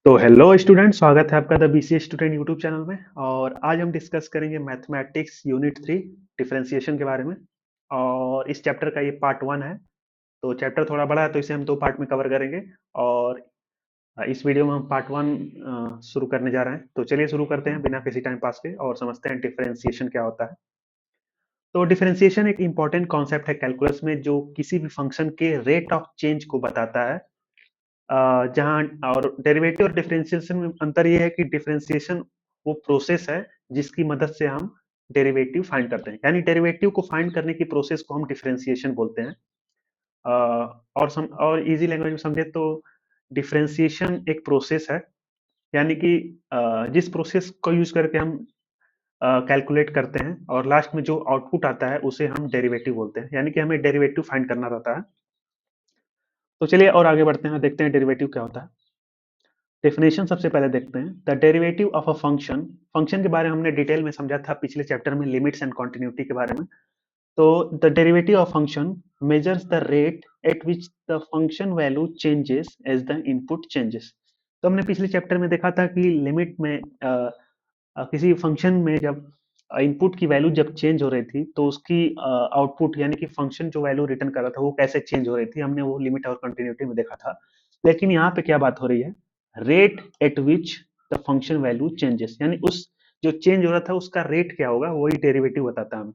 तो hello student, स्वागत है आपका the BCA student YouTube channel में। और आज हम डिस्कस करेंगे मैथमेटिक्स यूनिट 3 डिफरेंशिएशन के बारे में। और इस चैप्टर का ये पार्ट 1 है। तो चैप्टर थोड़ा बड़ा है, तो इसे हम दो पार्ट में कवर करेंगे। और इस वीडियो में हम पार्ट 1 शुरू करने जा रहे हैं। तो चलिए शुरू करते हैं बिना किसी टाइम पास के और समझते हैं डिफरेंशिएशन क्या होता है। तो डिफरेंशिएशन एक इम्पॉर्टेंट कॉन्सेप्ट है कैलकुलस में, जो किसी भी फंक्शन के रेट ऑफ चेंज को बताता है। जहाँ और डेरिवेटिव और डिफरेंशिएशन में अंतर ये है कि डिफरेंशिएशन वो प्रोसेस है जिसकी मदद से हम डेरिवेटिव फाइंड करते हैं, यानी डेरिवेटिव को फाइंड करने की प्रोसेस को हम डिफरेंशिएशन बोलते हैं। और इजी लैंग्वेज में समझे तो डिफरेंशिएशन एक प्रोसेस है, यानी कि जिस प्रोसेस को यूज करके हम कैलकुलेट करते हैं और लास्ट में जो आउटपुट आता है उसे हम डेरिवेटिव बोलते हैं, यानी कि हमें डेरिवेटिव फाइंड करना रहता है। तो चलिए और आगे बढ़ते हैं, देखते हैं डेरिवेटिव क्या होता है। डेफिनेशन सबसे पहले देखते हैं। The derivative of a function, function के बारे में हमने डिटेल में समझा था पिछले चैप्टर में, लिमिट्स एंड कॉन्टिन्यूटी के बारे में। तो the derivative of function measures the rate at which the function value changes as the input changes. तो हमने पिछले चैप्टर में देखा था कि लिमिट में किसी फंक्शन में जब इनपुट की वैल्यू जब चेंज हो रही थी तो उसकी आउटपुट यानी कि फंक्शन जो वैल्यू रिटर्न कर रहा था वो कैसे चेंज हो रही थी, हमने वो लिमिट और कंटिन्यूटी में देखा था। लेकिन यहाँ पे क्या बात हो रही है, rate at which the function value changes, यानी उस जो चेंज हो रहा था उसका रेट क्या होगा, वही डेरिवेटिव बताता है हमें।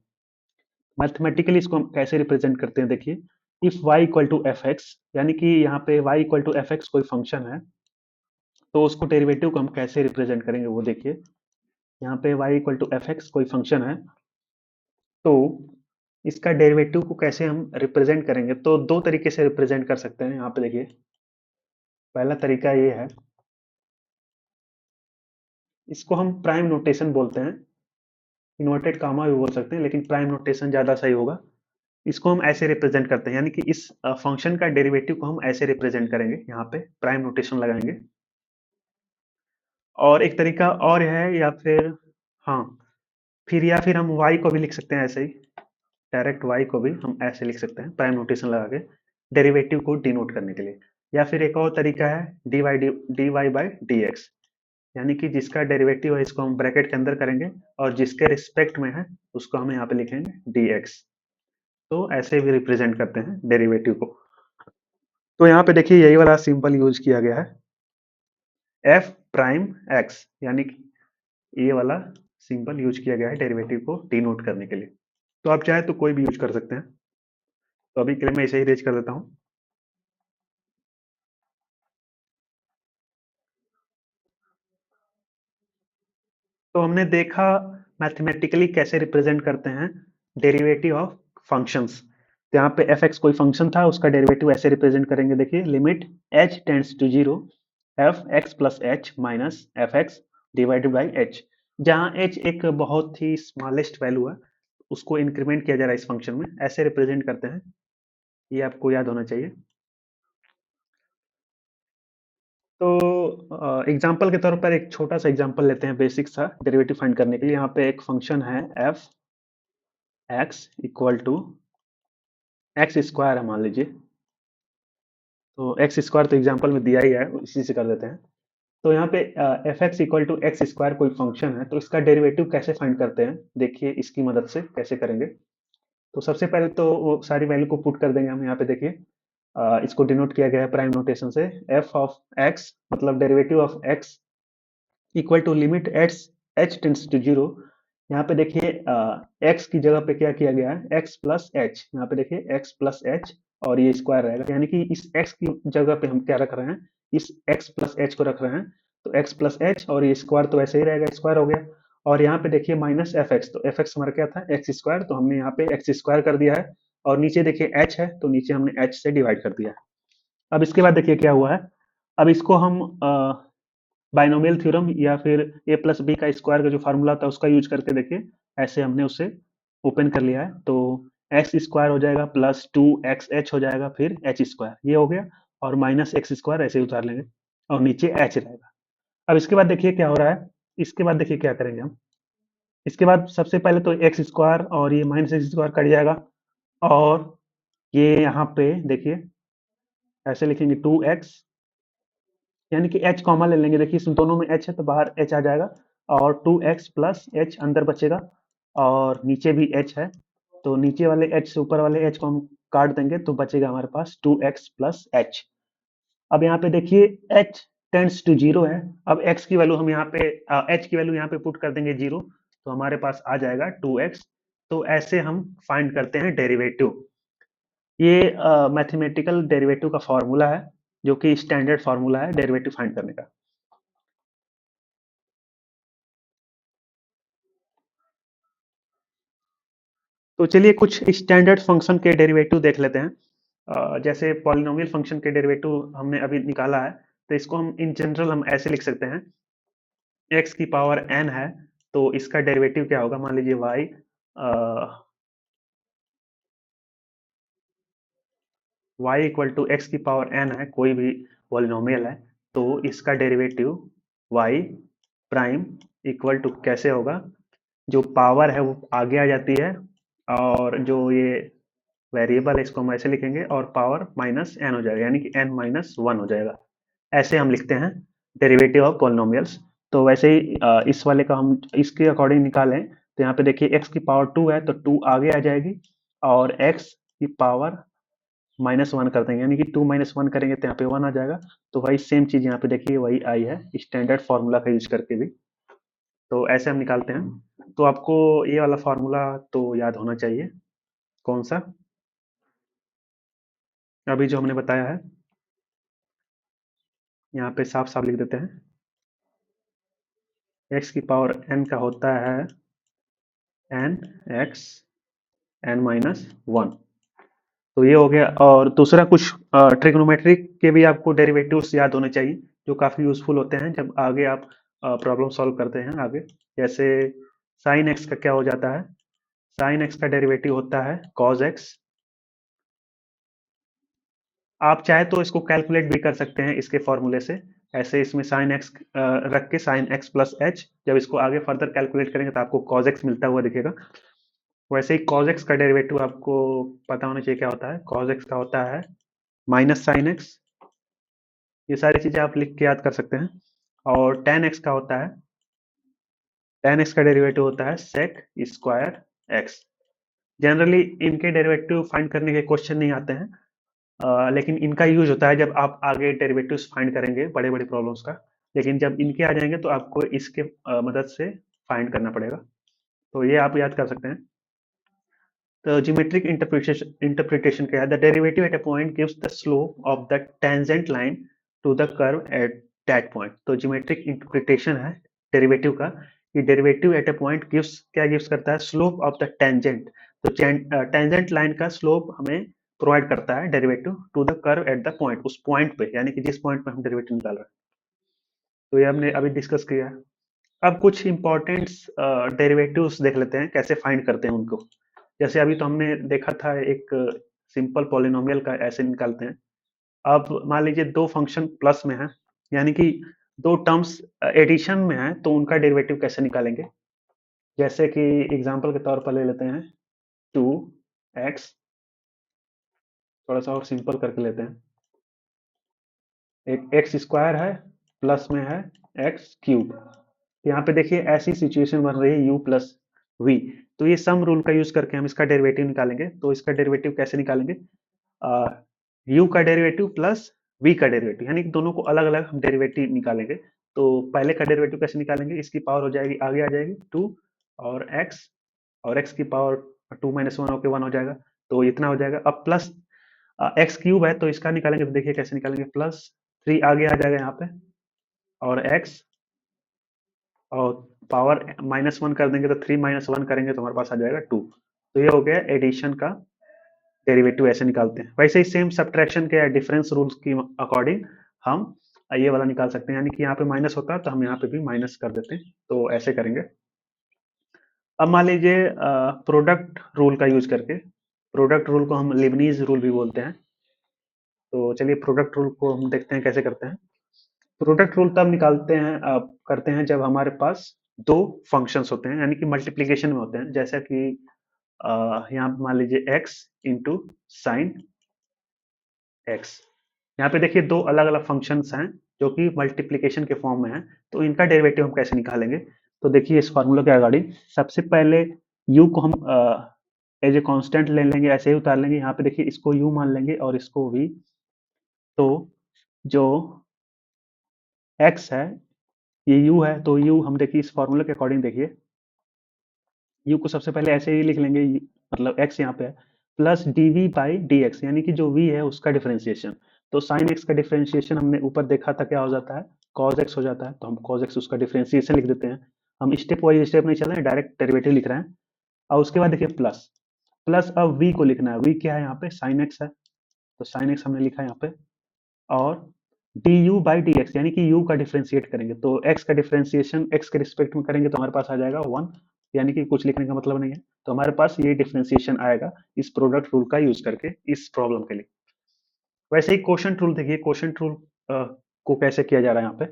मैथमेटिकली इसको हम कैसे रिप्रेजेंट करते हैं, देखिए। If y equal to F X, यानी कि यहाँ पे y equal to F X कोई फंक्शन है, तो उसको डेरिवेटिव को हम कैसे रिप्रेजेंट करेंगे वो देखिए। यहाँ पे y equal to F X कोई फंक्शन है, तो इसका डेरिवेटिव को कैसे हम रिप्रेजेंट करेंगे, तो दो तरीके से रिप्रेजेंट कर सकते हैं। यहाँ पे देखिए, पहला तरीका ये है, इसको हम प्राइम नोटेशन बोलते हैं। इन्वर्टेड कामा भी बोल सकते हैं, लेकिन प्राइम नोटेशन ज्यादा सही होगा। इसको हम ऐसे रिप्रेजेंट करते हैं, यानी कि इस फंक्शन का डेरिवेटिव को हम ऐसे रिप्रेजेंट करेंगे, यहाँ पे प्राइम नोटेशन लगाएंगे। और एक तरीका और है, या फिर हाँ, या फिर हम y को भी लिख सकते हैं ऐसे ही। डायरेक्ट y को भी हम ऐसे लिख सकते हैं प्राइम नोटेशन लगा के, डेरिवेटिव को डिनोट करने के लिए। या फिर एक और तरीका है dy/dx, यानी कि जिसका डेरिवेटिव है इसको हम ब्रैकेट के अंदर करेंगे और जिसके रिस्पेक्ट में है उसको हम यहाँ पे लिखेंगे dx। तो ऐसे भी रिप्रेजेंट करते हैं डेरिवेटिव को। तो यहाँ पे देखिए यही वाला सिंबल यूज किया गया है, f प्राइम x, यानी कि ये वाला सिंबल यूज किया गया है डेरिवेटिव को डिनोट करने के लिए। तो आप चाहे तो कोई भी यूज कर सकते हैं। तो अभी के लिए मैं इसे ही रेज कर देता हूँ। तो हमने देखा मैथमेटिकली कैसे रिप्रेजेंट करते हैं डेरिवेटिव ऑफ फंक्शंस। तो यहाँ पे एफ एक्स कोई फंक्शन था, उसका डेरिवेटिव ऐसे रिप्रेजेंट करेंगे, देखिए limit H tends to zero F X plus H minus F X divided by H. जहाँ एच एक बहुत ही स्मॉलेस्ट वैल्यू है, उसको इंक्रीमेंट किया जा रहा है इस फंक्शन में, ऐसे रिप्रेजेंट करते हैं। ये आपको याद होना चाहिए। तो एग्जाम्पल के तौर पर एक छोटा सा एग्जाम्पल लेते हैं, बेसिक सा डेरिवेटिव फाइंड करने के लिए। यहाँ पे एक फंक्शन है F X equal to X square है, मान लीजिए। तो एक्स स्क्वायर तो एग्जाम्पल में दिया ही है, इसी से कर देते हैं। तो यहाँ पे F X equal to X square कोई फंक्शन है, तो इसका डेरिवेटिव कैसे फाइंड करते हैं, देखिए इसकी मदद से कैसे करेंगे। तो सबसे पहले तो वो सारी वैल्यू को पुट कर देंगे हम यहाँ पे, देखिए। इसको डिनोट किया गया है प्राइम नोटेशन से, एफ ऑफ एक्स मतलब derivative of X equal to limit H tends to zero. यहाँ पे देखिए एक्स की जगह पे क्या किया गया है, एक्स प्लस एच। यहाँ पे देखिए एक्स प्लस एच और ये स्क्वायर रहेगा, यानी कि इस एक्स की जगह पे हम क्या रख रहे हैं, इस एक्स प्लस एच को रख रहे हैं। तो एक्स प्लस एच और ये स्क्वायर तो ऐसे ही रहेगा, स्क्वायर हो गया। और यहाँ पे देखिए माइनस एफ एक्स, तो एफ एक्स हमारा क्या था, एक्स स्क्वायर, तो हमने यहाँ पे एक्स स्क्वायर कर दिया है। और नीचे देखिए एच है, तो नीचे हमने एच से डिवाइड कर दिया है। अब इसके बाद देखिए क्या हुआ है, अब इसको हम बाइनोमियल थ्योरम या फिर ए प्लस बी का स्क्वायर का जो फार्मूला था उसका यूज करके देखिए, ऐसे हमने उसे ओपन कर लिया है। तो एक्स स्क्वायर हो जाएगा प्लस टू एक्स एच हो जाएगा, फिर एच स्क्वायर ये हो गया, और माइनस एक्स स्क्वायर ऐसे ही उतार लेंगे और नीचे एच रहेगा। अब इसके बाद देखिए क्या हो रहा है, इसके बाद देखिए क्या करेंगे हम। इसके बाद सबसे पहले तो एक्स स्क्वायर और ये माइनस एक्स स्क्वायर कट जाएगा, और ये यहाँ पे देखिए ऐसे लिखेंगे टू एक्स यानी कि h कॉमन ले लेंगे। देखिए इसमें दोनों में h है तो बाहर h आ जाएगा और 2x प्लस h अंदर बचेगा और नीचे भी h है तो नीचे वाले h से ऊपर वाले h को हम काट देंगे तो बचेगा हमारे पास 2x प्लस h। अब यहाँ पे देखिए h टेंड्स टू जीरो है। अब x की वैल्यू हम यहाँ पे h की वैल्यू यहाँ पे पुट कर देंगे जीरो तो हमारे पास आ जाएगा 2x। तो ऐसे हम फाइंड करते हैं डेरिवेटिव। ये मैथमेटिकल डेरिवेटिव का फॉर्मूला है जो कि स्टैंडर्ड फॉर्मूला है डेरिवेटिव फाइंड करने का। तो चलिए कुछ स्टैंडर्ड फंक्शन के डेरिवेटिव देख लेते हैं। जैसे पॉलिनोमियल फंक्शन के डेरिवेटिव हमने अभी निकाला है तो इसको हम इन जनरल हम ऐसे लिख सकते हैं। x की पावर n है तो इसका डेरिवेटिव क्या होगा, मान लीजिए y इक्वल टू एक्स की पावर n है, कोई भी पॉलिनोमियल है तो इसका derivative y prime equal to कैसे होगा, जो पावर है वो आगे आ जाती है और जो ये वेरिएबल है इसको हम ऐसे लिखेंगे और पावर माइनस एन हो जाएगा यानी कि n माइनस वन हो जाएगा। ऐसे हम लिखते हैं डेरिवेटिव ऑफ पॉलिनोमियल्स। तो वैसे ही इस वाले का हम इसके अकॉर्डिंग निकालें तो यहाँ पे देखिए x की पावर 2 है तो 2 आगे आ जाएगी और x की पावर माइनस वन कर देंगे यानी कि 2 माइनस वन करेंगे तो यहाँ पे 1 आ जाएगा। तो वही सेम चीज यहाँ पे देखिए वही आई है स्टैंडर्ड फॉर्मूला का यूज करके भी। तो ऐसे हम निकालते हैं। तो आपको ये वाला फॉर्मूला तो याद होना चाहिए। कौन सा? अभी जो हमने बताया है यहाँ पे साफ साफ लिख देते हैं। x की पावर n का होता है n x n minus one. तो ये हो गया। और दूसरा कुछ ट्रिग्नोमेट्रिक के भी आपको डेरिवेटिव्स याद होने चाहिए जो काफी यूजफुल होते हैं जब आगे आप प्रॉब्लम सॉल्व करते हैं आगे। जैसे साइन एक्स का क्या हो जाता है, साइन एक्स का डेरिवेटिव होता है कॉज एक्स। आप चाहे तो इसको कैलकुलेट भी कर सकते हैं इसके फॉर्मूले से। ऐसे इसमें साइन एक्स रख के साइन एक्स प्लस एच, जब इसको आगे फर्दर कैलकुलेट करेंगे तो आपको कॉज एक्स मिलता हुआ दिखेगा। वैसे ही cos x का डेरिवेटिव आपको पता होना चाहिए क्या होता है। cos x का होता है माइनस साइन एक्स। ये सारी चीजें आप लिख के याद कर सकते हैं। और tan x का होता है, tan x का डेरिवेटिव होता है sec स्क्वायर x। जनरली इनके डेरिवेटिव फाइंड करने के क्वेश्चन नहीं आते हैं, लेकिन इनका यूज होता है जब आप आगे डेरिवेटिव्स फाइंड करेंगे बड़े बड़े प्रॉब्लम्स का। लेकिन जब इनके आ जाएंगे तो आपको इसके मदद से फाइंड करना पड़ेगा। तो ये आप याद कर सकते हैं। The geometric interpretation क्या है? The derivative at a point gives the slope of the tangent line to the curve at that point. तो geometric interpretation है डेरिवेटिव का कि डेरिवेटिव एट ए पॉइंट गिव्स क्या गिव्स करता है, स्लोप ऑफ द टेंजेंट। तो टेंजेंट लाइन का slope हमें प्रोवाइड करता है derivative two the curve at the point, उस पॉइंट पे यानी कि जिस पॉइंट पे हम डेरिवेटिव निकाल रहे हैं। तो ये हमने अभी डिस्कस किया है। अब कुछ इंपॉर्टेंट डेरिवेटिव्स देख लेते हैं कैसे फाइंड करते हैं उनको। जैसे अभी तो हमने देखा था एक सिंपल पॉलिनोमियल का ऐसे निकालते हैं। अब मान लीजिए दो फंक्शन प्लस में है यानी कि दो टर्म्स एडिशन में है तो उनका डेरिवेटिव कैसे निकालेंगे। जैसे कि एग्जांपल के तौर पर ले लेते हैं 2x, थोड़ा सा और सिंपल करके लेते हैं। एक एक्स स्क्वायर है प्लस में है एक्स क्यूब। यहाँ पे देखिए ऐसी सिचुएशन बन रही है u प्लस वी। तो ये सम रूल का यूज करके हम इसका डेरिवेटिव निकालेंगे। तो इसका डेरिवेटिव कैसे निकालेंगे, u का डेरिवेटिव प्लस v का डेरिवेटिव यानी कि दोनों को अलग अलग हम डेरिवेटिव निकालेंगे। तो पहले का डेरिवेटिव कैसे निकालेंगे, इसकी पावर हो जाएगी आगे आ जाएगी 2 और x की पावर 2 माइनस वन होकर 1 हो जाएगा। तो इतना हो जाएगा। अब प्लस एक्स क्यूब है तो इसका निकालेंगे तो देखिए कैसे निकालेंगे, प्लस 3 आगे आ जाएगा यहाँ पे और x और पावर माइनस वन कर देंगे तो 3 माइनस वन करेंगे तो हमारे पास आ जाएगा 2। तो ये हो गया एडिशन का डेरिवेटिव, ऐसे निकालते हैं। वैसे ही सेम सब्ट्रैक्शन के या डिफरेंस रूल्स की अकॉर्डिंग हम ये वाला निकाल सकते हैं यानी कि यहाँ पे माइनस होता है तो हम यहाँ पे भी माइनस कर देते हैं। तो ऐसे करेंगे। अब मान लीजिए प्रोडक्ट रूल का यूज करके, प्रोडक्ट रूल को हम लिबनीज रूल भी बोलते हैं। तो चलिए प्रोडक्ट रूल को हम देखते हैं कैसे करते हैं। प्रोडक्ट रूल तब निकालते हैं करते हैं जब हमारे पास दो फंक्शंस होते हैं यानी कि मल्टीप्लीकेशन में होते हैं। जैसा कि यहाँ मान लीजिए x इंटू साइन एक्स। यहाँ पे देखिए दो अलग अलग फंक्शंस हैं जो कि मल्टीप्लिकेशन के फॉर्म में है। तो इनका डेरिवेटिव हम कैसे निकालेंगे? तो देखिए इस फॉर्मूला के अकॉर्डिंग सबसे पहले u को हम एज ए कांस्टेंट ले लेंगे, ऐसे ही उतार लेंगे। यहाँ पे देखिए इसको u मान लेंगे और इसको v। तो जो x है ये u है, तो u हम देखिए इस फॉर्मूला के अकॉर्डिंग देखिए u को सबसे पहले ऐसे ही लिख लेंगे, मतलब x यहाँ पे है, प्लस dv बाई dx, यानी कि जो v है उसका डिफरेंशिएशन। तो साइन x का डिफरेंशिएशन हमने ऊपर देखा था क्या हो जाता है, cos x हो जाता है। तो हम cos x उसका डिफरेंशिएशन लिख देते हैं। हम स्टेप वाइज स्टेप नहीं चल रहे हैं, डायरेक्ट डेरिवेटिव लिख रहे हैं। और उसके बाद देखिए प्लस, प्लस अब v को लिखना है। v क्या है यहाँ पे, साइन x है, तो साइन x हमने लिखा है यहाँ पे। और du बाई dx, यानी कि u का डिफरेंशिएट करेंगे। तो x का डिफरेंशिएशन x के रिस्पेक्ट में करेंगे तो हमारे पास आ जाएगा 1, यानी कि कुछ लिखने का मतलब नहीं है। तो हमारे पास ये डिफरेंशिएशन आएगा इस प्रोडक्ट रूल का यूज करके इस प्रॉब्लम के लिए। वैसे ही क्वोशंट रूल देखिए, क्वोशंट रूल को कैसे किया जा रहा है यहाँ पे।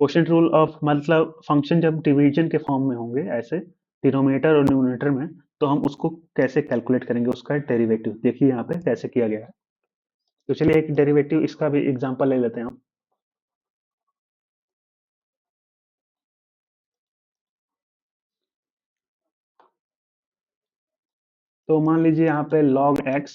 क्वोशंट रूल ऑफ मतलब फंक्शन जब डिवीजन के फॉर्म में होंगे ऐसे डिनोमिनेटर और न्यूमरेटर में, तो हम उसको कैसे कैलकुलेट करेंगे, उसका डेरिवेटिव देखिए यहाँ पे कैसे किया गया है। तो चलिए एक डेरिवेटिव इसका भी एग्जांपल ले लेते हैं हम। तो मान लीजिए यहाँ पे log x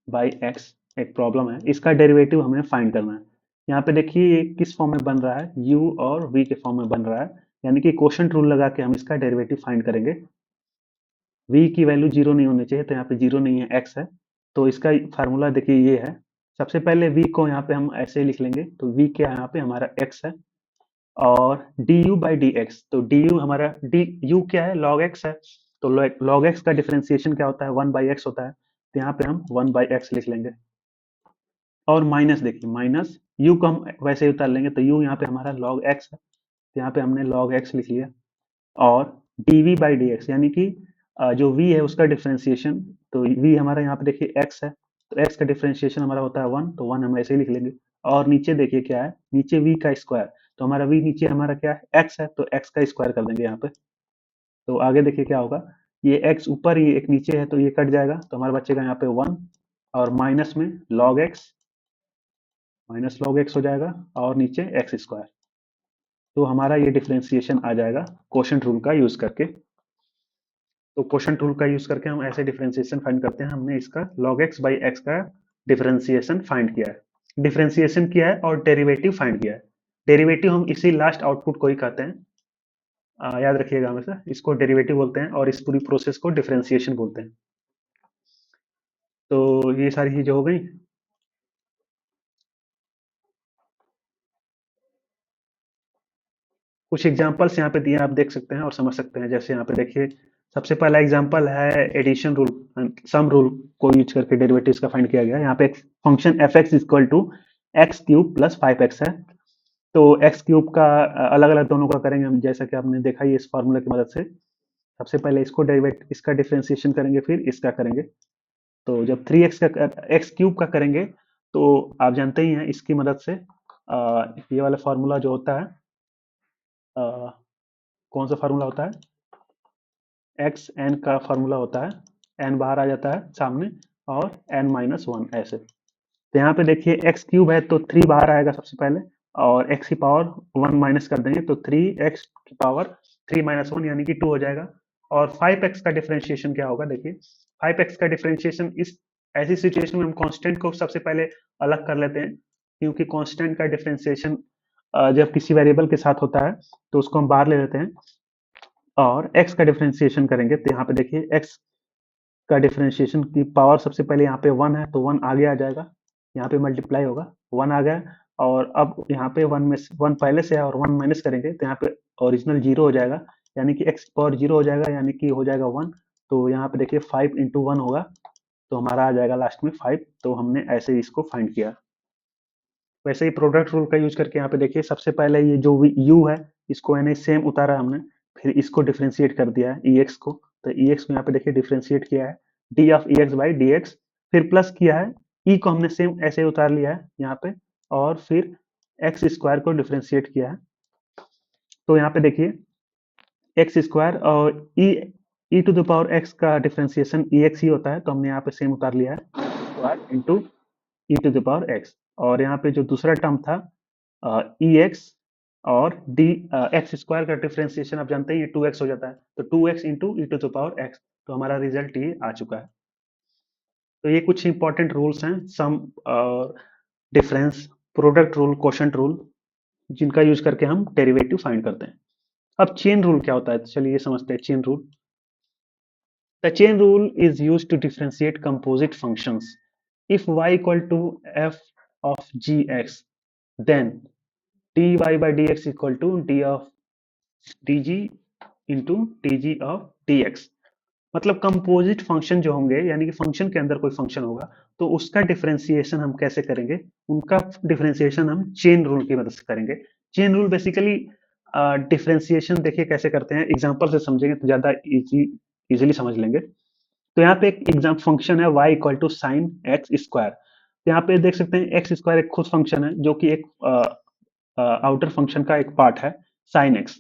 बाई x एक प्रॉब्लम है, इसका डेरिवेटिव हमें फाइंड करना है। यहाँ पे देखिए ये किस फॉर्म में बन रहा है, u और v के फॉर्म में बन रहा है, यानी कि क्वोशंट रूल लगा के हम इसका डेरिवेटिव फाइंड करेंगे। v की वैल्यू जीरो नहीं होनी चाहिए, तो यहाँ पे जीरो नहीं है, x है। तो इसका फार्मूला देखिए ये है। सबसे पहले v को यहाँ पे हम ऐसे ही लिख लेंगे, तो v क्या है यहाँ पे हमारा x है। और du बाई डी एक्स, तो du हमारा du क्या है, log x है। तो log x का डिफरेंशिएशन क्या होता है, 1 बाई एक्स होता है। तो यहाँ पे हम 1 बाई एक्स लिख लेंगे। और माइनस देखिए, माइनस u को हम वैसे ही उतार लेंगे, तो u यहाँ पे हमारा log x है, तो यहाँ पे हमने log x लिख लिया। और dv बाई डी एक्स, यानी कि जो v है उसका डिफरेंशिएशन, तो v हमारा यहाँ पे देखिए x है, तो x का डिफरेंशिएशन हमारा होता है 1, तो 1 हम ऐसे ही लिख लेंगे। और नीचे देखिए क्या है, नीचे v का स्क्वायर, तो हमारा v नीचे हमारा क्या है, x है, तो x का स्क्वायर कर देंगे यहाँ पे। तो आगे देखिए क्या होगा, ये x ऊपर, ये एक नीचे है, तो ये कट जाएगा, तो हमारा बचेगा यहाँ पे 1। और माइनस में log x, minus log x हो जाएगा, और नीचे एक्स स्क्वायर। तो हमारा ये डिफरेंशिएशन आ जाएगा क्वोशंट रूल का यूज करके। तो क्वोशंट रूल का यूज करके हम ऐसे डिफरेंशिएशन फाइंड करते हैं। हमने इसका log x बाई x का डिफरेंशिएशन फाइंड किया है, डिफरेंशिएशन किया है और डेरिवेटिव फाइंड किया है। डेरिवेटिव हम इसी लास्ट आउटपुट को ही कहते हैं, याद रखिएगा हमेशा, इसको डेरिवेटिव बोलते हैं और इस पूरी प्रोसेस को डिफरेंशिएशन बोलते हैं। तो ये सारी चीजें हो गई। कुछ एग्जांपल्स यहाँ पे दिए आप देख सकते हैं और समझ सकते हैं। जैसे यहाँ पे देखिए सबसे पहला एग्जांपल है एडिशन रूल, सम रूल को यूज करके डेरिवेटिव्स का फाइंड किया गया है। यहाँ पे एक function F X equal to X cube plus 5x है। तो एक्स क्यूब का अलग अलग दोनों का करेंगे हम, जैसा कि आपने देखा ही इस फॉर्मूला की मदद से। सबसे पहले इसको डेरिवेट इसका डिफरेंशिएशन करेंगे, फिर इसका करेंगे। तो जब 3x का एक्स क्यूब का करेंगे, तो आप जानते ही हैं इसकी मदद से ये वाला फॉर्मूला जो होता है, अ, कौन सा फार्मूला होता है, एक्स एन का फार्मूला होता है। एन बाहर आ जाता है सामने, और एन माइनस वन ऐसे। तो यहाँ पे देखिए एक्स क्यूब है, तो 3 बाहर आएगा सबसे पहले, और एक्स की पावर 1 माइनस कर देंगे, तो 3x की पावर 3 माइनस वन, यानी कि 2 हो जाएगा। और 5x का डिफरेंशिएशन क्या होगा, देखिए 5x का डिफरेंशिएशन इस ऐसी सिचुएशन में हम कांस्टेंट को सबसे पहले अलग कर लेते हैं, क्योंकि कांस्टेंट का डिफरेंशिएशन जब किसी वेरिएबल के साथ होता है तो उसको हम बाहर ले लेते हैं। और x का डिफरेंशिएशन करेंगे, तो यहाँ पे देखिए x का डिफरेंशिएशन की पावर सबसे पहले यहाँ पे 1 है, तो 1 आगे आ जाएगा, यहाँ पे मल्टीप्लाई होगा, 1 आ गया। और अब यहाँ पे 1 में 1 पहले से है और 1 माइनस करेंगे, तो यहाँ पे ओरिजिनल 0 हो जाएगा, यानी कि x पावर 0 हो जाएगा, यानी कि हो जाएगा 1। तो यहाँ पे देखिए 5 इंटू 1 होगा, तो हमारा आ जाएगा लास्ट में 5। तो हमने ऐसे ही इसको फाइंड किया। वैसे ही प्रोडक्ट रूल का यूज करके यहाँ पे देखिए सबसे पहले ये जो u है इसको यानी सेम उतारा हमने, फिर इसको डिफरेंशिएट कर दिया है ex को। तो ex को यहाँ पे देखिए डिफरेंशिएट किया है d of ex by dx, फिर प्लस किया है, e को हमने सेम ऐसे ही उतार लिया है यहाँ पे, और फिर एक्स स्क्वायर को डिफरेंशिएट किया है। तो यहाँ पे देखिए एक्स स्क्वायर और ई टू द पावर एक्स का डिफरेंशिएशन ex ही होता है, तो हमने यहाँ पे सेम उतार लिया है, square into E to the power X. और यहाँ पे जो दूसरा टर्म था ई एक्स और डी एक्स स्क्वायर का डिफरेंशिएशन आप जानते हैं ये 2x हो जाता है, तो 2x into E to the power X, तो हमारा रिजल्ट ये आ चुका है। तो ये कुछ इंपॉर्टेंट रूल्स हैं, sum, difference, product rule, quotient rule, जिनका यूज करके हम डेरिवेटिव फाइंड करते हैं। अब चेन रूल क्या होता है, तो चलिए ये समझते हैं chain rule. The chain rule is used to differentiate composite functions. If y equal to f of gx, then dy by dx equal to d of dg into dg of dx। मतलब composite function जो होंगे, यानी कि function के अंदर कोई function होगा, तो उसका डिफरेंशिएशन हम कैसे करेंगे, उनका डिफरेंशिएशन हम चेन रूल की मदद से करेंगे। चेन रूल बेसिकली डिफरेंशिएशन देखिए कैसे करते हैं, एग्जांपल से समझेंगे तो ज्यादा इजीली समझ लेंगे। तो यहाँ पे एक एग्जाम फंक्शन है y equal to sine X square. तो यहाँ पे देख सकते हैं एक्स स्क्वायर एक खुद फंक्शन है जो कि एक आउटर फंक्शन का एक पार्ट है साइन एक्स।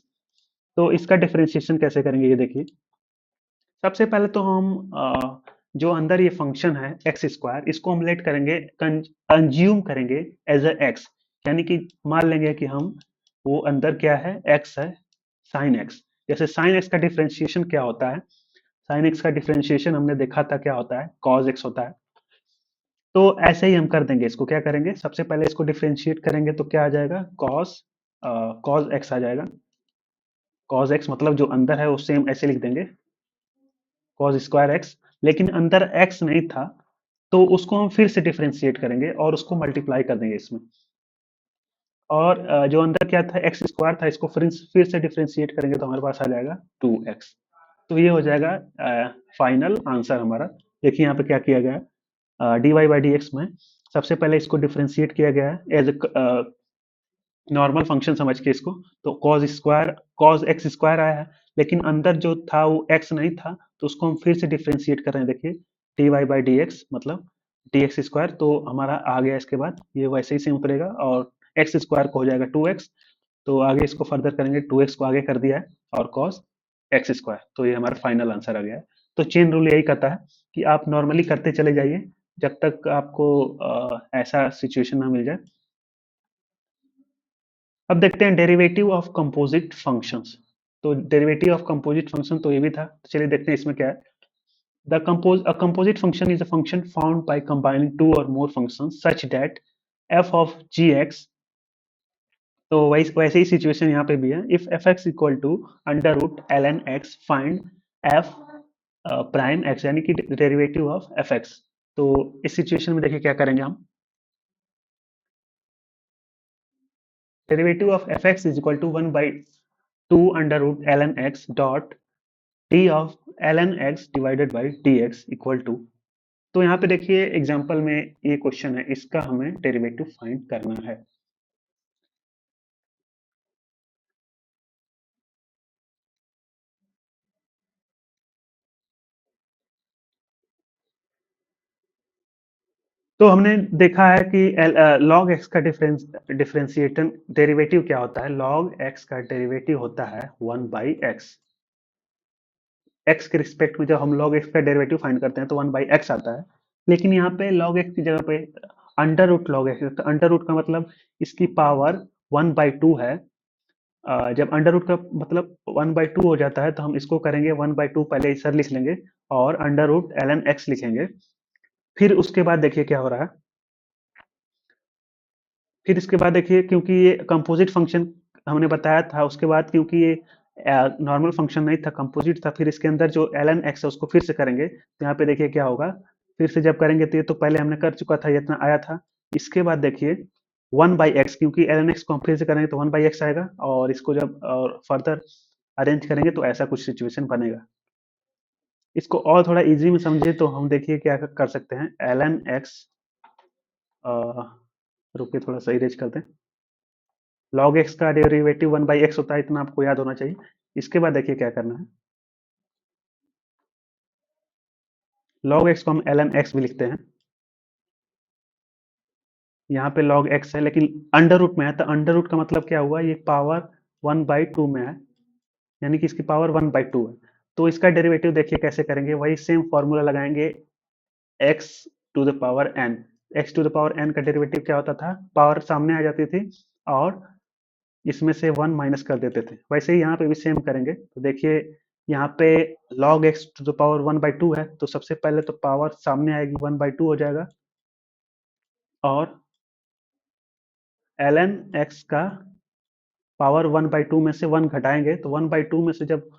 तो इसका डिफरेंशिएशन कैसे करेंगे ये देखिए। सबसे पहले तो हम जो अंदर ये फंक्शन है एक्स स्क्वायर, इसको हम लेट करेंगे, कंज्यूम करेंगे एज अ एक्स, यानी कि मान लेंगे कि हम वो अंदर क्या है, एक्स है, साइन एक्स। जैसे साइन एक्स का डिफरेंशिएशन क्या होता है, साइन एक्स का डिफरेंशिएशन हमने देखा था क्या होता है, कॉज एक्स होता है। तो ऐसे ही हम कर देंगे, इसको क्या करेंगे, सबसे पहले इसको डिफरेंशिएट करेंगे तो क्या आ जाएगा, कॉस कॉस एक्स आ जाएगा। कॉस एक्स मतलब जो अंदर है वो सेम ऐसे लिख देंगे, कॉस स्क्वायर एक्स। लेकिन अंदर एक्स नहीं था, तो उसको हम फिर से डिफरेंशिएट करेंगे और उसको मल्टीप्लाई कर देंगे इसमें। और जो अंदर क्या था, एक्स स्क्वायर था, इसको फिर से डिफरेंशिएट करेंगे तो हमारे पास आ जाएगा 2x। तो ये हो जाएगा फाइनल आंसर हमारा। देखिए यहाँ पे क्या किया गया है, D Y by D X में सबसे पहले इसको डिफरेंशिएट किया गया है एज नॉर्मल फंक्शन समझ के इसको, तो cause square cos x square आया है, लेकिन अंदर जो था वो एक्स नहीं था, तो उसको हम फिर से डिफरेंशिएट कर रहे हैं। देखिए D Y by D X मतलब डी एक्स स्क्वायर, तो हमारा आ गया, इसके बाद ये वैसे ही सेम उतरेगा और एक्स स्क्वायर को हो जाएगा 2x। तो आगे इसको फर्दर करेंगे, 2x को आगे कर दिया है और कॉस एक्स स्क्वायर, तो ये हमारा फाइनल आंसर आ गया है। तो चेन रूल यही कहता है कि आप नॉर्मली करते चले जाइए जब तक आपको ऐसा सिचुएशन ना मिल जाए। अब देखते हैं डेरिवेटिव ऑफ कंपोजिट फंक्शंस। तो डेरिवेटिव ऑफ कंपोजिट फंक्शन तो ये भी था, तो चलिए देखते हैं इसमें क्या है। The compose a composite function is a function found by combining two और more functions such that f of gx, तो वैसे ही सिचुएशन यहाँ पे भी है। If F X equal to under root L N X, find F prime X, यानी कि derivative of F x. तो इस सिचुएशन में देखिए क्या करेंगे हम, derivative of F X is equal to 1/2 under root L N X dot D of L N X divided by D X equal to. तो यहाँ पे देखिए एग्जाम्पल में ये क्वेश्चन है, इसका हमें डेरिवेटिव फाइंड करना है। तो हमने देखा है कि log x का डिफरेंशिएशन डेरिवेटिव क्या होता है, log x का डेरिवेटिव होता है 1/x। x के रिस्पेक्ट में जब हम log x का डेरिवेटिव फाइंड करते हैं तो 1/x आता है, लेकिन यहाँ पे log x की जगह पे अंडर रूट log x, तो अंडर रूट का मतलब इसकी पावर 1/2 है। जब अंडर रूट का मतलब 1/2 हो जाता है तो हम इसको करेंगे 1/2, पहले इधर लिख लेंगे और अंडर रूट ln x लिखेंगे। फिर उसके बाद देखिए क्या हो रहा है, फिर इसके बाद देखिए क्योंकि ये कंपोजिट फंक्शन हमने बताया था, उसके बाद क्योंकि ये नॉर्मल फंक्शन नहीं था, कंपोजिट था, फिर इसके अंदर जो ln x है उसको फिर से करेंगे, तो यहाँ पे देखिए क्या होगा, फिर से जब करेंगे तो ये तो पहले हमने कर चुका था, ये इतना आया था। इसके बाद देखिए 1/x, क्योंकि ln x को हम फिर से करेंगे तो 1/x आएगा, और इसको जब और फर्दर अरेंज करेंगे तो ऐसा कुछ सिचुएशन बनेगा। इसको और थोड़ा इजी में समझे तो हम देखिए क्या कर सकते हैं, ln x, रुकिए थोड़ा सा इरेज करते हैं, log x का डेरिवेटिव 1/x होता है, इतना आपको याद होना चाहिए। इसके बाद देखिए क्या करना है, log x को हम ln x भी लिखते हैं, यहाँ पे log x है लेकिन अंडर रूट में है, तो अंडर रूट का मतलब क्या हुआ, ये पावर 1/2 में है, यानी कि इसकी पावर 1/2 है। तो इसका डेरिवेटिव देखिए कैसे करेंगे, वही सेम फॉर्मूला लगाएंगे x to the power n, X to the power N का डेरिवेटिव क्या होता था, पावर सामने आ जाती थी और इसमें से वन माइनस कर देते थे। वैसे ही यहाँ पे भी सेम करेंगे। तो देखिए यहाँ पे log x to the power 1/2 है, तो सबसे पहले तो पावर सामने आएगी 1/2 हो जाएगा, और ln x का पावर 1/2 में से 1 घटाएंगे, तो 1/2 में से जब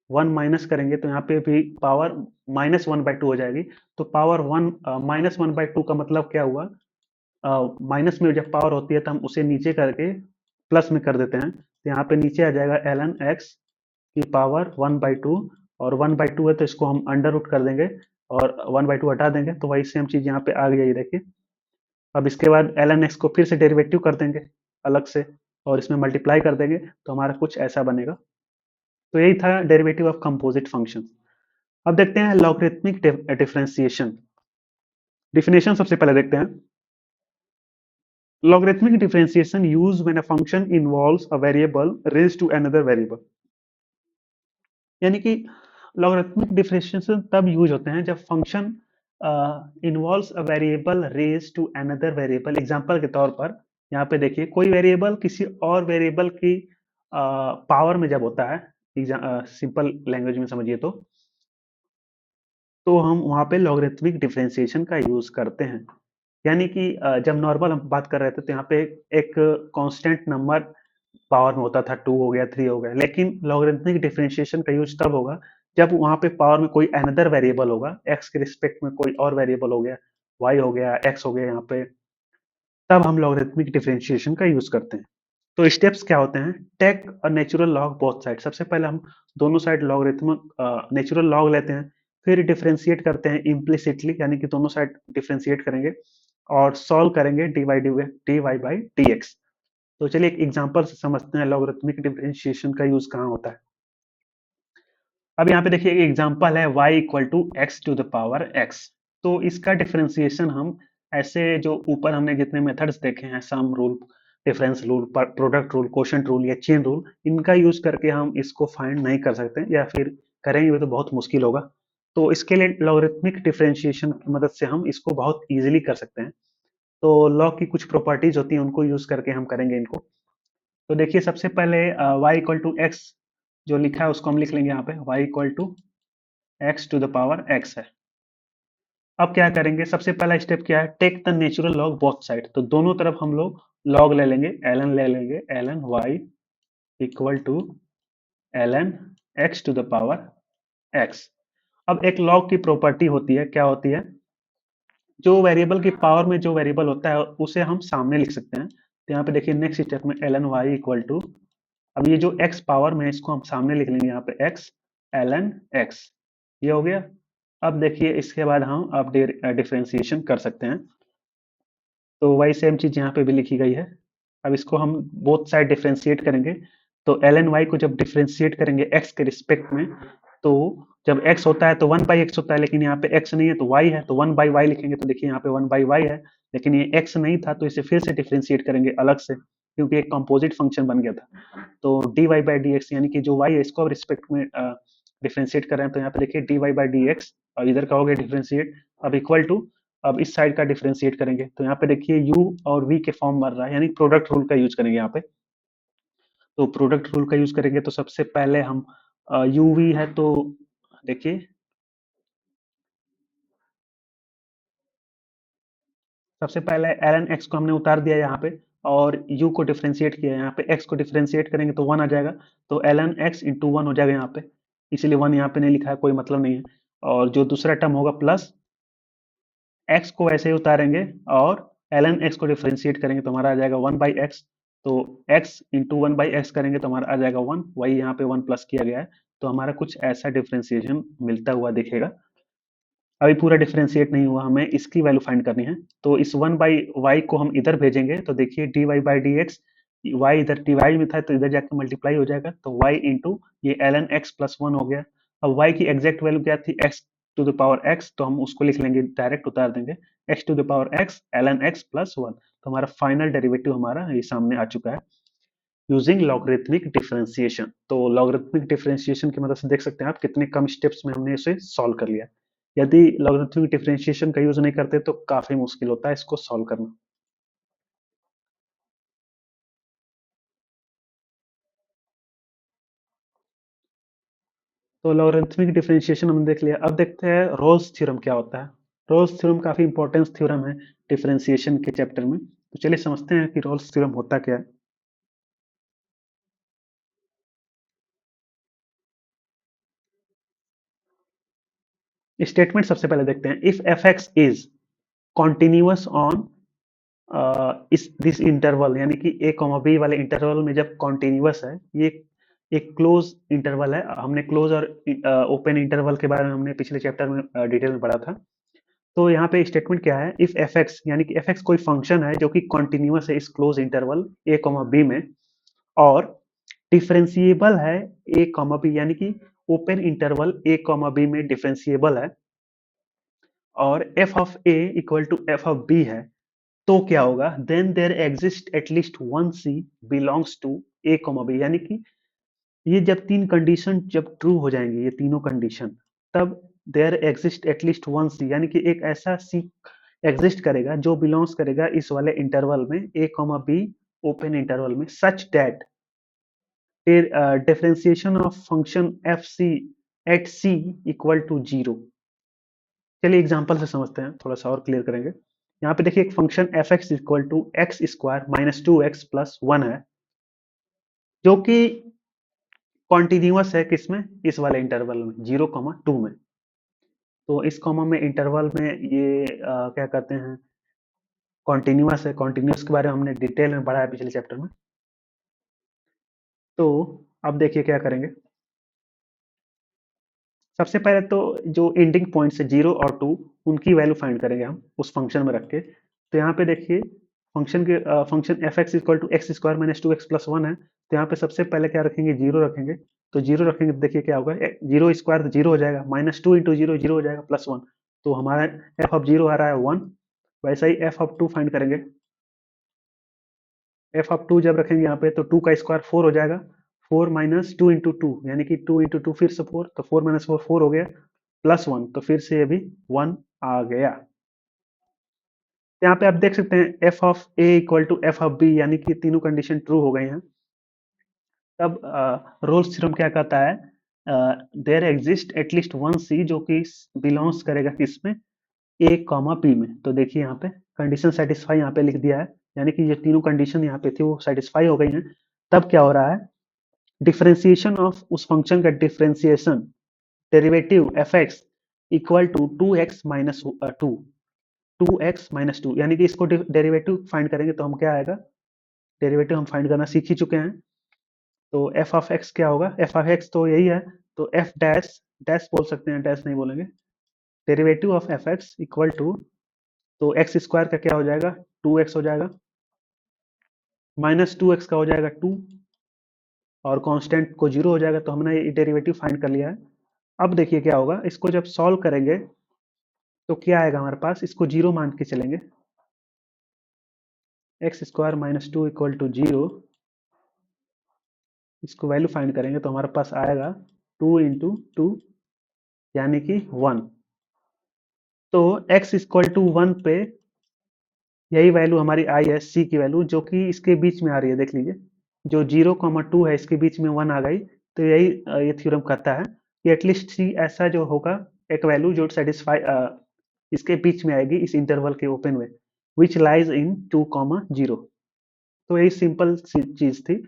1 माइनस करेंगे तो यहाँ पे भी पावर -1/2 हो जाएगी। तो पावर वन -1/2 का मतलब क्या हुआ, माइनस में जब पावर होती है तो हम उसे नीचे करके प्लस में कर देते हैं। तो यहाँ पे नीचे आ जाएगा ln x की पावर 1/2, और 1/2 है तो इसको हम अंडर रूट कर देंगे और 1/2 हटा देंगे, तो वही सेम चीज यहाँ पे आ गई, देखिए। अब इसके बाद ln x को फिर से डेरिवेटिव कर देंगे अलग से, और इसमें मल्टीप्लाई कर देंगे, तो हमारा कुछ ऐसा बनेगा। तो यही था डेरिवेटिव ऑफ कंपोजिट फंक्शन। अब देखते हैं लॉगरिथमिक डिफरेंशिएशन। डिफिनेशन सबसे पहले देखते हैं। Logarithmic differentiation used when a function involves a variable raised to another variable। यानी कि लॉगरिथमिक डिफरेंशिएशन तब यूज होते हैं जब function involves a variable raise to another variable. Example के तौर पर यहाँ पे देखिए, कोई वेरिएबल किसी और वेरिएबल की पावर में जब होता है, सिंपल लैंग्वेज में समझिए तो हम वहाँ पे लॉगरिथमिक डिफरेंशिएशन का यूज करते हैं। यानी कि जब नॉर्मल हम बात कर रहे थे तो यहाँ पे एक कांस्टेंट नंबर पावर में होता था, 2 हो गया, 3 हो गया, लेकिन लॉगरिथमिक डिफरेंशिएशन का यूज तब होगा जब वहाँ पे पावर में कोई अनदर वेरिएबल होगा, एक्स के रिस्पेक्ट में कोई और वेरिएबल हो गया, वाई हो गया, एक्स हो गया यहाँ पे, तब हम लॉगरिथमिक डिफरेंशिएशन का यूज करते हैं। तो स्टेप्स क्या होते हैं, take a natural log both side. सबसे पहले हम दोनों साइड लॉगरिथमिक नेचुरल लॉग लेते हैं, फिर डिफरेंशिएट करते हैं इम्प्लिसिटली, यानी कि दोनों साइड डिफरेंशिएट करेंगे और सॉल्व करेंगे D Y by D X. तो चलिए एक एग्जांपल से समझते हैं लॉगरिथमिक डिफरेंशिएशन का यूज कहाँ होता है। अब यहाँ पे देखिए एक एग्जांपल है y equal to X to the power x। तो इसका डिफरेंशिएशन हम ऐसे, जो ऊपर हमने जितने मेथड्स देखे हैं, sum rule, difference rule, product rule, quotient rule या चेन रूल, इनका यूज करके हम इसको फाइंड नहीं कर सकते, या फिर करेंगे तो बहुत मुश्किल होगा। तो इसके लिए लॉगरिथमिक डिफरेंशिएशन की मदद से हम इसको बहुत इजीली कर सकते हैं। तो लॉग की कुछ प्रॉपर्टीज होती हैं, उनको यूज करके हम करेंगे इनको। तो देखिए सबसे पहले y इक्वल टू एक्स जो लिखा है उसको हम लिख लेंगे यहाँ पे, y equal to X to the power x है। अब क्या करेंगे, सबसे पहला स्टेप क्या है, take the natural log both side. तो दोनों तरफ हम लोग लॉग ले लेंगे, ln ले लेंगे, ln y equal to ln x to the power x। अब एक लॉग की प्रॉपर्टी होती है, क्या होती है, जो वेरिएबल की पावर में जो वेरिएबल होता है उसे हम सामने लिख सकते हैं। तो यहाँ पे देखिए नेक्स्ट स्टेप में ln y इक्वल टू, अब ये जो x पावर में है इसको हम सामने लिख लेंगे, यहाँ पे x ln x, ये हो गया। अब देखिए इसके बाद हम अब डिफरेंशिएशन कर सकते हैं। तो वही सेम चीज यहाँ पे भी लिखी गई है। अब इसको हम बोथ साइड डिफरेंशिएट करेंगे। तो ln y को जब डिफरेंशिएट करेंगे x के रिस्पेक्ट में, तो जब x होता है तो 1/x होता है, लेकिन यहाँ पे x नहीं है तो y है, तो 1/y लिखेंगे। तो देखिए यहाँ पे 1/y है, लेकिन ये x नहीं था तो इसे फिर से डिफरेंशिएट करेंगे अलग से, क्योंकि एक कंपोजिट फंक्शन बन गया था। तो dy बाई डी एक्स, यानी कि जो y है इसको रिस्पेक्ट में डिफरेंशिएट कर रहे हैं, तो यहाँ पे देखिए dy बाई डी एक्स, और इधर का हो गया डिफरेंशिएट। अब इक्वल टू, अब इस साइड का डिफरेंशिएट करेंगे, तो यहाँ पे देखिए u और v के फॉर्म बन रहा है, यानी प्रोडक्ट रूल का यूज करेंगे यहाँ पे। तो प्रोडक्ट रूल का यूज करेंगे तो सबसे पहले हम यू वी है, तो देखिए सबसे पहले ln x को हमने उतार दिया यहाँ पे, और u को डिफरेंशिएट किया, यहाँ पे x को डिफरेंशिएट करेंगे तो 1 आ जाएगा। तो ln x इंटू 1 हो जाएगा यहाँ पे, इसीलिए 1 यहाँ पे नहीं लिखा है, कोई मतलब नहीं है। और जो दूसरा टर्म होगा प्लस x को ऐसे ही उतारेंगे और ln x को डिफरेंशिएट करेंगे तो हमारा आ जाएगा 1/x। तो x इंटू 1/x करेंगे तो हमारा आ जाएगा 1, वही यहाँ पे 1 प्लस किया गया है। तो हमारा कुछ ऐसा डिफरेंशिएशन मिलता हुआ दिखेगा। अभी पूरा डिफरेंशिएट नहीं हुआ, हमें इसकी वैल्यू फाइंड करनी है। तो इस 1/y को हम इधर भेजेंगे, तो देखिए dy by D x, y इधर डिवाइड में था तो इधर जाकर मल्टीप्लाई हो जाएगा, तो y इंटू ये ln x प्लस 1 हो गया। अब y की एग्जैक्ट वैल्यू क्या थी, x to the power x, तो हम उसको लिख लेंगे, डायरेक्ट उतार देंगे, x to the power x ln x plus 1। तो हमारा फाइनल डेरिवेटिव हमारा ये सामने आ चुका है यूजिंग लॉगरिथमिक डिफरेंशिएशन। तो लॉगरिथमिक डिफरेंशिएशन की मदद से देख सकते हैं आप कितने कम स्टेप्स में हमने इसे सॉल्व कर लिया। यदि लॉगरिथमिक डिफरेंशिएशन का यूज नहीं करते तो काफी मुश्किल होता है इसको सॉल्व करना। तो लॉगरिथमिक डिफरेंशिएशन हमने देख लिया, अब देखते हैं रोल्स थ्योरम क्या होता है। रोल्स थ्योरम काफी इंपॉर्टेंट थ्योरम है डिफरेंशिएशन के चैप्टर में, तो चलिए समझते हैं कि रोल्स थ्योरम होता क्या है। स्टेटमेंट सबसे पहले देखते हैं, if F X is continuous on इस दिस इंटरवल, यानी कि ए कॉमा बी वाले इंटरवल में जब कॉन्टिन्यूअस है, ये एक क्लोज इंटरवल है। हमने क्लोज और ओपन इंटरवल के बारे में हमने पिछले चैप्टर में डिटेल में पढ़ा था। तो यहाँ पे स्टेटमेंट क्या है, इफ एफ एक्स यानी कि एफ एक्स कोई फंक्शन है जो कि कॉन्टिन्यूअस है इस close interval A comma B में, और डिफरेंशिएबल है ए कॉमा बी, यानी कि open interval A comma B में डिफरेंशिएबल है, और F of A equal to F of B है, तो क्या होगा, then there exist at least one C belongs to A comma B, यानी कि ये जब तीन कंडीशन जब ट्रू हो जाएंगे, ये तीनों कंडीशन, तब देयर एग्जिस्ट एटलीस्ट वन सी, यानी कि एक ऐसा सी एग्जिस्ट करेगा जो बिलोंग्स करेगा इस वाले इंटरवल में A comma B open interval में, such that differentiation of function F C at C equal to zero. चलिए एग्जांपल से समझते हैं, थोड़ा सा और क्लियर करेंगे। यहाँ पे देखिए एक function F X equal to X square minus two X plus one है, जो कि कॉन्टिन्यूअस है किसमें, इस वाले इंटरवल में 0, 2 में। तो इस कॉमा में इंटरवल में ये क्या कहते हैं, कॉन्टिन्यूअस है। कॉन्टिन्यूअस के बारे में हमने डिटेल में पढ़ा है पिछले चैप्टर में। तो अब देखिए क्या करेंगे, सबसे पहले तो जो एंडिंग पॉइंट्स है 0 और 2, उनकी वैल्यू फाइंड करेंगे हम उस फंक्शन में रख के। तो यहाँ पे देखिए function F X equal to X square minus two X plus one है, तो यहाँ पे सबसे पहले क्या रखेंगे, जीरो रखेंगे। तो जीरो रखेंगे तो देखिए क्या होगा, जीरो स्क्वायर तो जीरो हो जाएगा, minus two into zero zero हो जाएगा, प्लस वन, तो हमारा एफ ऑफ जीरो आ रहा है वन। वैसा ही एफ ऑफ टू फाइंड करेंगे। एफ ऑफ टू जब रखेंगे यहाँ पे तो टू का स्क्वायर फोर हो जाएगा, four minus two into two, यानी कि टू इंटू टू फिर से फोर, तो फोर माइनस फोर फोर हो गया, प्लस वन, तो फिर से ये भी वन आ गया। यहाँ पे आप देख सकते हैं F of A equal to F of B, यानी कि तीनों कंडीशन ट्रू हो गई हैं। तब रोल्स थ्योरम क्या कहता है, देयर एग्जिस्ट एटलीस्ट वन सी, जो कि बिलोंग्स करेगा किसमें, ए कॉमा बी में। तो देखिए यहाँ पे कंडीशन सेटिस्फाई यहाँ पे लिख दिया है, यानी कि ये तीनों कंडीशन यहाँ पे थी वो सेटिस्फाई हो गई हैं। तब क्या हो रहा है, डिफरेंशिएशन ऑफ उस फंक्शन का differentiation, derivative F X equal to two X minus two, two X minus two, यानी कि इसको डेरिवेटिव फाइंड करेंगे तो हम क्या आएगा, डेरिवेटिव हम फाइंड करना सीख ही चुके हैं। तो एफ ऑफ एक्स क्या होगा, एफ ऑफ एक्स तो यही है, तो एफ डैश, डैश बोल सकते हैं, डैश नहीं बोलेंगे, derivative of F X equal to, तो एक्स स्क्वायर का क्या हो जाएगा, टू एक्स हो जाएगा, माइनस टू एक्स का हो जाएगा टू, और कांस्टेंट को जीरो हो जाएगा, तो हमने ये डेरिवेटिव फाइंड कर लिया है। अब देखिए क्या होगा, इसको जब सॉल्व करेंगे तो क्या आएगा हमारे पास, इसको जीरो मान के चलेंगे, X square minus two equal to zero, इसको वैल्यू फाइंड करेंगे तो हमारे पास आएगा टू इंटू टू, यानी कि वन। तो x इक्वल टू वन पे यही वैल्यू हमारी आई है, सी की वैल्यू, जो कि इसके बीच में आ रही है, देख लीजिए, जो 0, 2 है इसके बीच में वन आ गई। तो यही ये थ्योरम कहता है कि एटलीस्ट सी ऐसा जो होगा, एक वैल्यू जो सेटिस्फाई इसके बीच में आएगी इस इंटरवल के ओपन में, विच लाइज इन 2, 0। तो यही सिंपल चीज थी।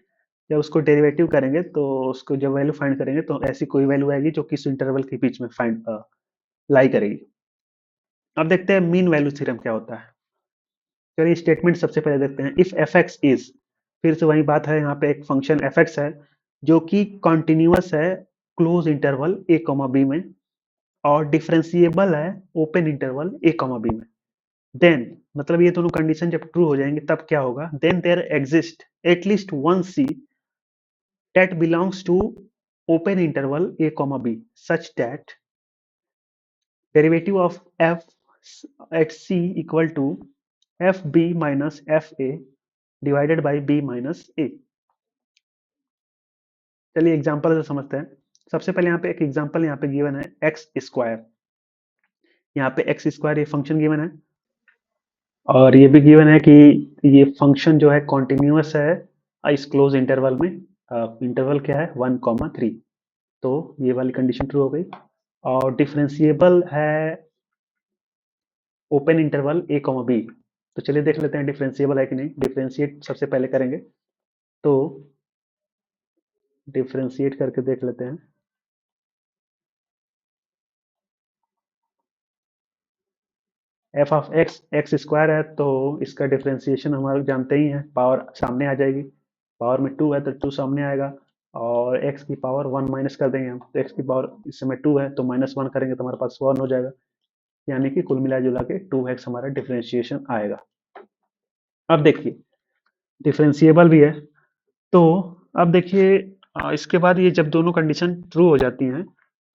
जब उसको डेरिवेटिव करेंगे तो उसको जब वैल्यू फाइंड करेंगे तो ऐसी कोई वैल्यू आएगी जो कि इस इंटरवल के बीच में फाइंड लाई करेगी। अब देखते हैं मीन वैल्यू थ्योरम क्या होता है। चलिए स्टेटमेंट सबसे पहले देखते हैं, इफ एफ एक्स इज, फिर से वही बात है, यहाँ पे एक फंक्शन एफ एक्स है जो कि कॉन्टिन्यूअस है close interval A comma B में, और डिफरेंशिएबल है open interval A comma B में, देन मतलब ये दोनों कंडीशन जब ट्रू हो जाएंगे तब क्या होगा, then there exist at least one C that belongs to open interval a comma b, such that derivative of f at c equal to fb minus fa divided by b minus a। चलिए example से समझते हैं। सबसे पहले यहाँ पे एक example यहाँ पे गिवन है एक्स स्क्वायर, यहाँ पे एक्स स्क्वायर ये फंक्शन गिवन है, और ये भी गिवन है कि ये फंक्शन जो है कॉन्टिन्यूअस है इस क्लोज इंटरवल में। इंटरवल क्या है 1,3। तो ये वाली कंडीशन ट्रू हो गई। और डिफरेंशिएबल है open interval A comma B. तो चलिए देख लेते हैं डिफरेंशिएबल है कि नहीं। डिफरेंशिएट सबसे पहले करेंगे, तो डिफरेंशिएट करके देख लेते हैं। F of x x square है, तो इसका डिफरेंशिएशन हम लोग जानते ही हैं, पावर सामने आ जाएगी। पावर में टू है तो टू सामने आएगा, और एक्स की पावर वन माइनस कर देंगे हम, तो एक्स की पावर इस समय टू है तो माइनस वन करेंगे तो हमारे पास वन हो जाएगा। यानी कि कुल मिला जुला के टू एक्स हमारा डिफरेंशिएशन आएगा। अब देखिए डिफरेंशिएबल भी है, तो अब देखिए इसके बाद ये जब दोनों कंडीशन ट्रू हो जाती हैं,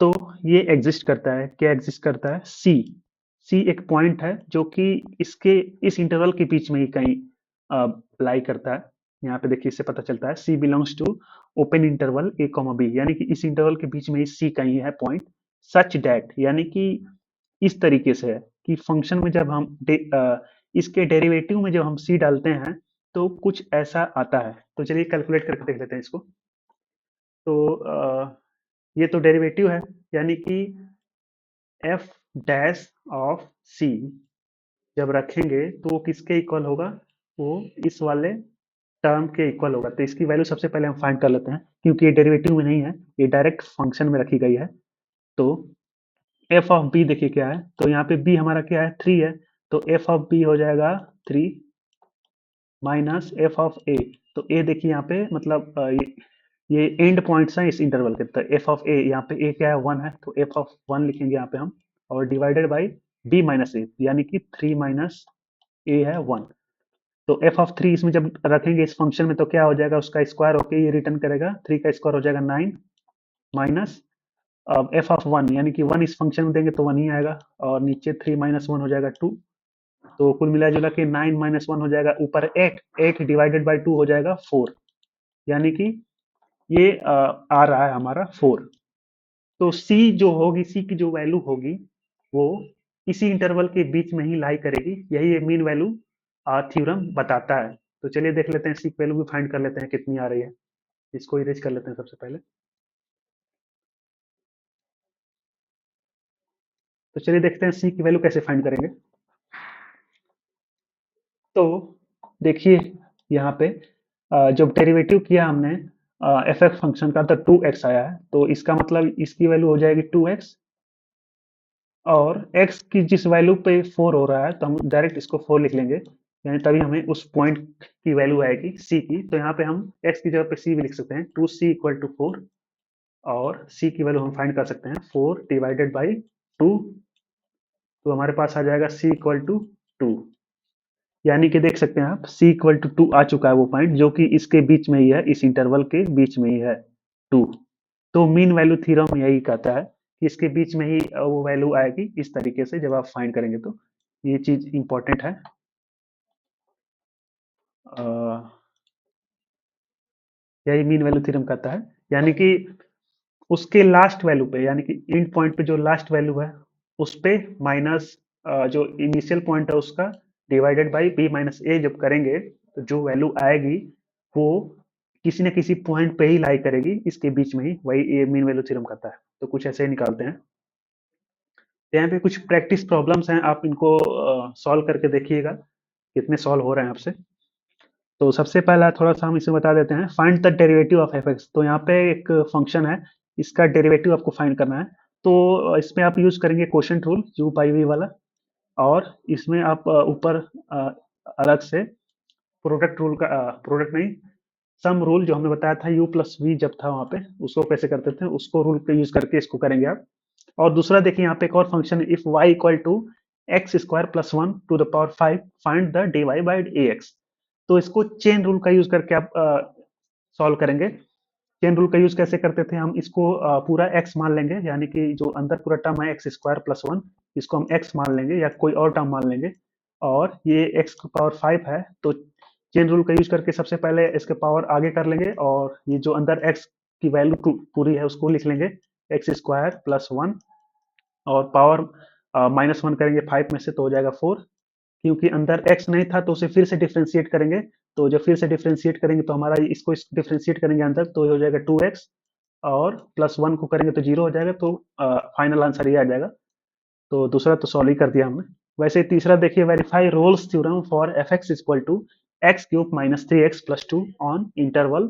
तो ये एग्जिस्ट करता है। क्या एग्जिस्ट करता है? सी। सी एक पॉइंट है जो कि इसके इस इंटरवल के बीच में ही कहीं लाई करता है। यहाँ पे देखिए इससे पता चलता है C belongs to open interval A comma B, यानी कि इस इंटरवल के बीच में ही सी कहीं है पॉइंट। सच डैट यानी कि इस तरीके से है कि फंक्शन में जब हम इसके डेरिवेटिव में जब हम सी डालते हैं तो कुछ ऐसा आता है। तो चलिए कैलकुलेट करके देख लेते हैं इसको। तो ये तो डेरिवेटिव है, यानी कि एफ डैश ऑफ सी जब रखेंगे तो वो किसके इक्वल होगा? वो इस वाले टर्म के इक्वल होगा। तो इसकी वैल्यू सबसे पहले हम फाइंड कर लेते हैं, क्योंकि ये डेरिवेटिव में नहीं है, ये डायरेक्ट फंक्शन में रखी गई है। तो एफ ऑफ बी देखिए क्या है, तो यहाँ पे बी हमारा क्या है? थ्री है। तो एफ ऑफ बी हो जाएगा थ्री माइनस एफ ऑफ ए। तो ए देखिए यहाँ पे मतलब ये एंड पॉइंट्स हैं इस इंटरवल के। तो एफ ऑफ ए, यहाँ पे ए क्या है? वन है, तो एफ ऑफ वन लिखेंगे यहाँ पे हम, और डिवाइडेड बाई बी माइनस ए, यानी कि थ्री माइनस ए है वन। तो एफ ऑफ थ्री इसमें जब रखेंगे इस फंक्शन में तो क्या हो जाएगा? उसका स्क्वायर होके ये रिटर्न करेगा, थ्री का स्क्वायर हो जाएगा नाइन, माइनस अब एफ ऑफ वन, यानी कि वन इस फंक्शन में देंगे तो वन ही आएगा, और नीचे थ्री माइनस वन हो जाएगा टू। तो कुल मिला जुला के नाइन माइनस वन हो जाएगा, ऊपर eight, eight divided by two हो जाएगा फोर, यानी कि ये आ रहा है हमारा फोर। तो सी जो होगी, सी की जो वैल्यू होगी वो इसी इंटरवल के बीच में ही लाई करेगी, यही ये मीन वैल्यू थ्योरम बताता है। तो चलिए देख लेते हैं सी की वैल्यू भी फाइंड कर लेते हैं कितनी आ रही है। इसको इरेज कर लेते हैं सबसे पहले। तो चलिए देखते हैं सी की वैल्यू कैसे फाइंड करेंगे। तो देखिए यहाँ पे जब डेरिवेटिव किया हमने एफ एक्स फंक्शन का, तो टू एक्स आया है, तो इसका मतलब इसकी वैल्यू हो जाएगी टू एक्स, और x की जिस वैल्यू पे फोर हो रहा है तो हम डायरेक्ट इसको फोर लिख लेंगे, यानी तभी हमें उस पॉइंट की वैल्यू आएगी c की। तो यहाँ पे हम x की जगह पे c भी लिख सकते हैं, two C equal to four, और c की वैल्यू हम फाइंड कर सकते हैं फोर डिवाइडेड बाई टू। तो हमारे पास आ जाएगा c इक्वल टू टू, यानी कि देख सकते हैं आप c इक्वल टू टू आ चुका है वो पॉइंट जो कि इसके बीच में ही है, इस इंटरवल के बीच में ही है टू। तो मीन वैल्यू थ्योरम यही कहता है कि इसके बीच में ही वो वैल्यू आएगी इस तरीके से जब आप फाइंड करेंगे। तो ये चीज इंपॉर्टेंट है। अ, यही मीन वैल्यू थ्योरम कहता है, यानी कि उसके लास्ट वैल्यू पे, यानी कि एंड पॉइंट पे जो लास्ट वैल्यू है उस पे माइनस जो इनिशियल पॉइंट है उसका डिवाइडेड बाई बी माइनस ए जब करेंगे तो जो वैल्यू आएगी वो किसी न किसी पॉइंट पे ही लाई करेगी इसके बीच में ही, वही ये मीन वैल्यू थ्योरम कहता है। तो कुछ ऐसे ही निकालते हैं। तो यहाँ पे कुछ प्रैक्टिस प्रॉब्लम्स हैं, आप इनको सॉल्व करके देखिएगा कितने सॉल्व हो रहे हैं आपसे। तो सबसे पहला थोड़ा सा हम इसे बता देते हैं, find the derivative of F x. तो यहाँ पे एक फंक्शन है, इसका डेरिवेटिव आपको फाइंड करना है। तो इसमें आप यूज करेंगे quotient rule, U by V वाला, और इसमें आप ऊपर अलग से प्रोडक्ट रूल का, प्रोडक्ट नहीं, सम रूल जो हमने बताया था यू प्लस वी जब था वहाँ पे, उसको कैसे करते थे उसको रूल का यूज करके इसको करेंगे आप। और दूसरा देखिए यहाँ पे एक और फंक्शन है, if Y equal to X square plus one to the power five find the D Y by A X. तो इसको चेन रूल का यूज करके आप सॉल्व करेंगे। चेन रूल का यूज कैसे करते थे? हम इसको पूरा एक्स मान लेंगे, यानी कि जो अंदर पूरा टर्म है एक्स स्क्वायर प्लस वन, इसको हम एक्स मान लेंगे या कोई और टर्म मान लेंगे, और ये एक्स की पावर फाइव है तो चेन रूल का यूज करके सबसे पहले इसके पावर आगे कर लेंगे, और ये जो अंदर एक्स की वैल्यू पूरी है उसको लिख लेंगे एक्स स्क्वायर प्लस वन, और पावर -1 करेंगे 5 में से तो हो जाएगा 4, क्योंकि अंदर x नहीं था तो उसे फिर से डिफरेंशिएट करेंगे, तो जब फिर से डिफरेंशिएट करेंगे तो हमारा इसको डिफरेंशिएट करेंगे अंदर तो ये हो जाएगा 2x, और +1 को करेंगे तो 0 हो जाएगा, तो फाइनल आंसर ये आ जाएगा। तो दूसरा तो सॉल्व ही कर दिया हमने। वैसे तीसरा देखिए, verify Rolle's theorem for fx equal to X cube minus 3x+2 on interval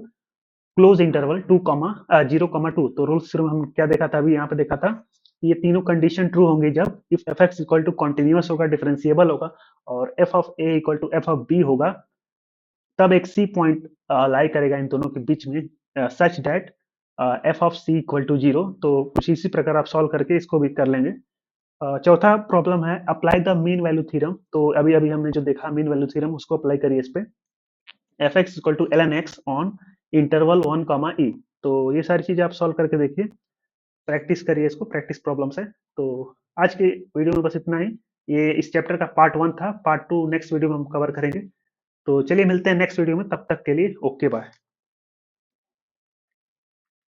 close interval 0, 2। तो रूल्स थ्योरम हम क्या देखा था, अभी यहाँ पे देखा था, ये तीनों कंडीशन ट्रू होंगी जब if F X equal to continuous होगा, डिफरेंशिएबल होगा, और F of A equal to F of B होगा, तब एक सी पॉइंट लाई करेगा इन दोनों के बीच में, such that F of C equal to 0। तो कुछ इसी प्रकार आप सॉल्व करके इसको भी कर लेंगे। चौथा प्रॉब्लम है apply the mean value theorem. तो अभी अभी हमने जो देखा मीन वैल्यू थ्योरम, उसको अप्लाई करिए इस पे। F X equal to L N X on interval 1, E. तो ये सारी चीजें आप सॉल्व करके देखिए, प्रैक्टिस करिए इसको, प्रैक्टिस प्रॉब्लम्स है। तो आज के वीडियो में बस इतना ही। ये इस चैप्टर का पार्ट 1 था, पार्ट 2 नेक्स्ट वीडियो में हम कवर करेंगे। तो चलिए मिलते हैं नेक्स्ट वीडियो में, तब तक के लिए ओके बाय।